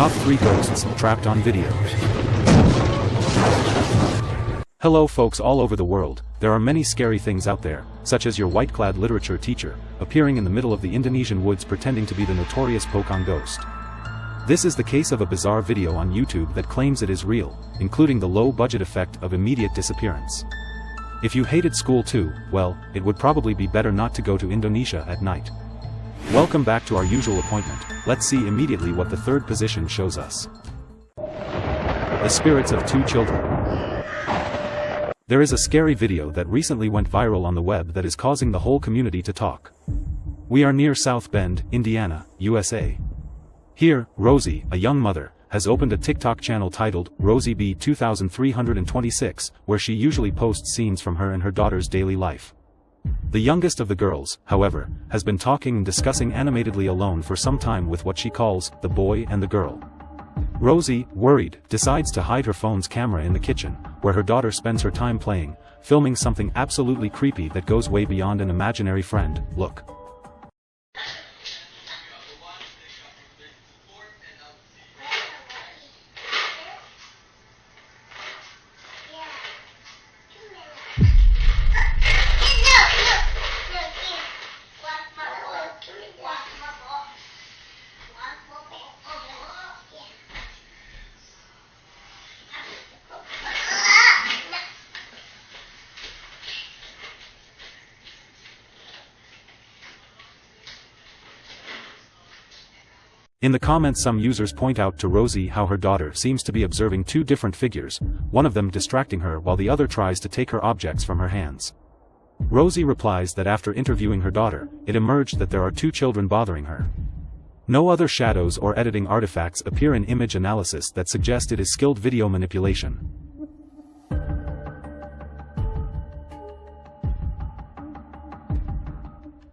Top 3 Ghosts Trapped on Videos. Hello folks all over the world. There are many scary things out there, such as your white-clad literature teacher, appearing in the middle of the Indonesian woods pretending to be the notorious Pocong ghost. This is the case of a bizarre video on YouTube that claims it is real, including the low-budget effect of immediate disappearance. If you hated school too, well, it would probably be better not to go to Indonesia at night. Welcome back to our usual appointment. Let's see immediately what the third position shows us. The spirits of 2 children. There is a scary video that recently went viral on the web that is causing the whole community to talk. We are near South Bend, Indiana, USA. Here, Rosie, a young mother, has opened a TikTok channel titled Rosie B 2326, where she usually posts scenes from her and her daughter's daily life. The youngest of the girls, however, has been talking and discussing animatedly alone for some time with what she calls the boy and the girl. Rosie, worried, decides to hide her phone's camera in the kitchen, where her daughter spends her time playing, filming something absolutely creepy that goes way beyond an imaginary friend. Look. In the comments, some users point out to Rosie how her daughter seems to be observing 2 different figures, one of them distracting her while the other tries to take her objects from her hands. Rosie replies that after interviewing her daughter, it emerged that there are 2 children bothering her. No other shadows or editing artifacts appear in image analysis that suggest it is skilled video manipulation.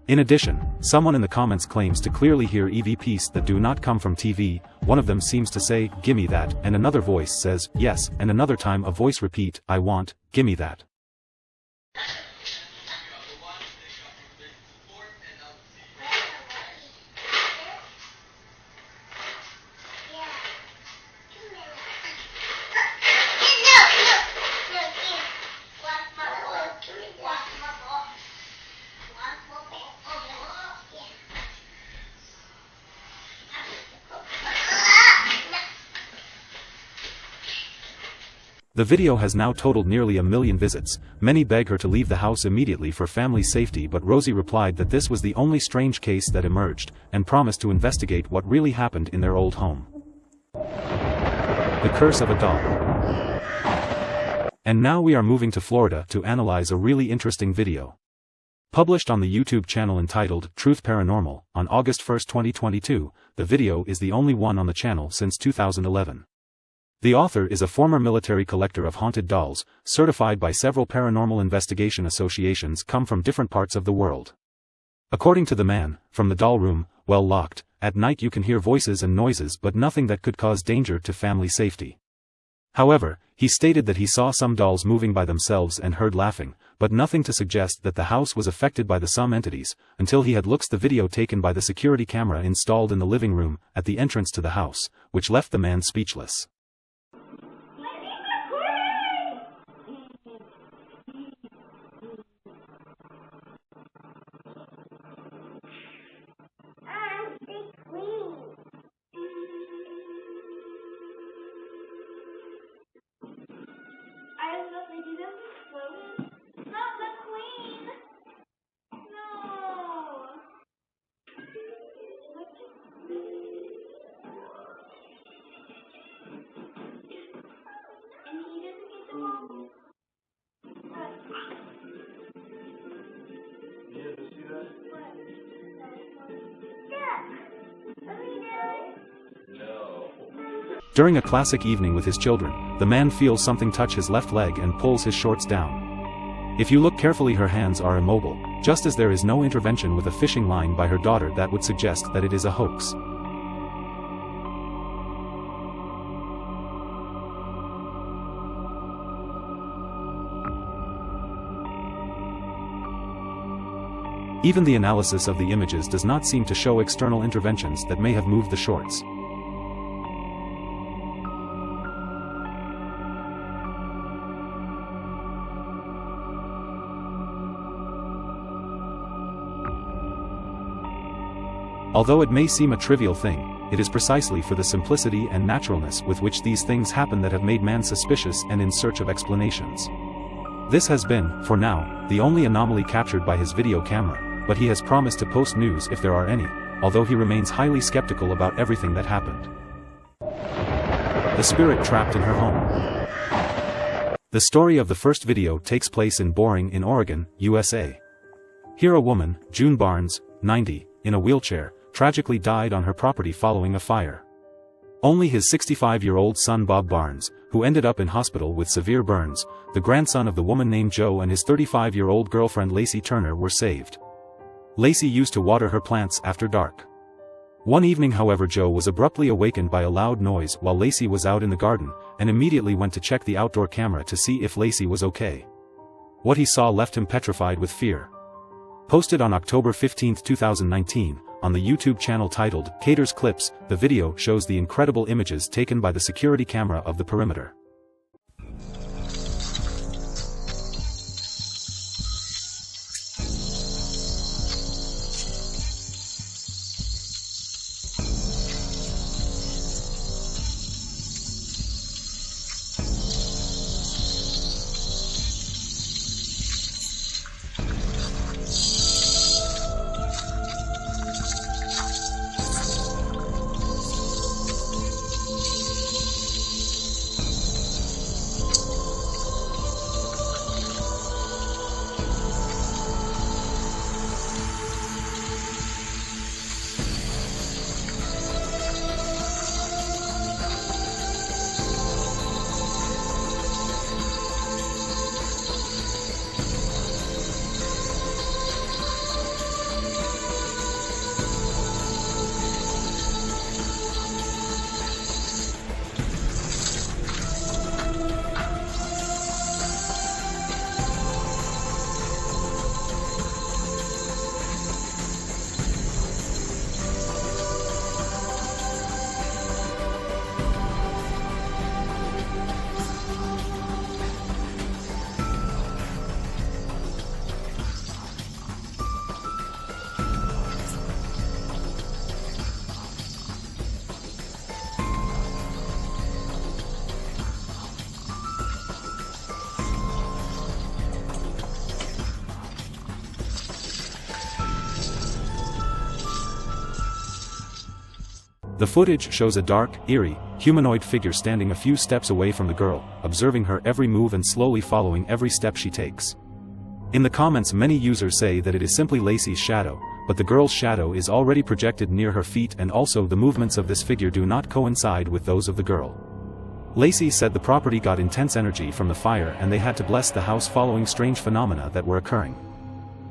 In addition, someone in the comments claims to clearly hear EVPs that do not come from TV. One of them seems to say, "Gimme that," and another voice says, "Yes," and another time a voice repeat, "I want, gimme that." The video has now totaled nearly 1 million visits. Many beg her to leave the house immediately for family safety, but Rosie replied that this was the only strange case that emerged, and promised to investigate what really happened in their old home. The Curse of a Doll. And now we are moving to Florida to analyze a really interesting video. Published on the YouTube channel entitled Truth Paranormal, on August 1, 2022, the video is the only one on the channel since 2011. The author is a former military collector of haunted dolls, certified by several paranormal investigation associations come from different parts of the world. According to the man, from the doll room, well locked, at night you can hear voices and noises but nothing that could cause danger to family safety. However, he stated that he saw some dolls moving by themselves and heard laughing, but nothing to suggest that the house was affected by the some entities, until he had looked at the video taken by the security camera installed in the living room, at the entrance to the house, which left the man speechless. During a classic evening with his children, the man feels something touch his left leg and pulls his shorts down. If you look carefully, her hands are immobile, just as there is no intervention with a fishing line by her daughter that would suggest that it is a hoax. Even the analysis of the images does not seem to show external interventions that may have moved the shorts. Although it may seem a trivial thing, it is precisely for the simplicity and naturalness with which these things happen that have made man suspicious and in search of explanations. This has been, for now, the only anomaly captured by his video camera, but he has promised to post news if there are any, although he remains highly skeptical about everything that happened. The spirit trapped in her home. The story of the first video takes place in Boring in Oregon, USA. Here a woman, June Barnes, 90, in a wheelchair, tragically died on her property following a fire. Only his 65-year-old son Bob Barnes, who ended up in hospital with severe burns, the grandson of the woman named Joe, and his 35-year-old girlfriend Lacey Turner were saved. Lacey used to water her plants after dark. One evening, however, Joe was abruptly awakened by a loud noise while Lacey was out in the garden, and immediately went to check the outdoor camera to see if Lacey was okay. What he saw left him petrified with fear. Posted on October 15, 2019, on the YouTube channel titled Cater's Clips, the video shows the incredible images taken by the security camera of the perimeter. The footage shows a dark, eerie, humanoid figure standing a few steps away from the girl, observing her every move and slowly following every step she takes. In the comments, many users say that it is simply Lacey's shadow, but the girl's shadow is already projected near her feet, and also the movements of this figure do not coincide with those of the girl. Lacey said the property got intense energy from the fire and they had to bless the house following strange phenomena that were occurring.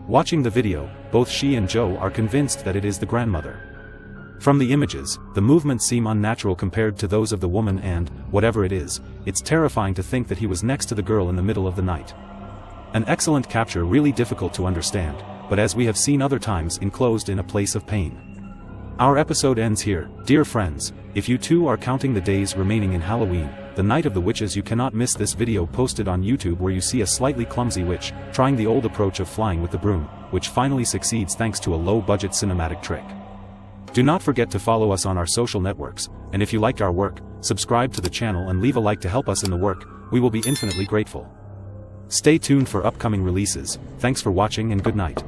Watching the video, both she and Joe are convinced that it is the grandmother. From the images, the movements seem unnatural compared to those of the woman, and, whatever it is, it's terrifying to think that he was next to the girl in the middle of the night. An excellent capture, really difficult to understand, but as we have seen other times, enclosed in a place of pain. Our episode ends here, dear friends. If you too are counting the days remaining in Halloween, the Night of the Witches, you cannot miss this video posted on YouTube where you see a slightly clumsy witch, trying the old approach of flying with the broom, which finally succeeds thanks to a low-budget cinematic trick. Do not forget to follow us on our social networks, and if you liked our work, subscribe to the channel and leave a like to help us in the work. We will be infinitely grateful. Stay tuned for upcoming releases. Thanks for watching and good night.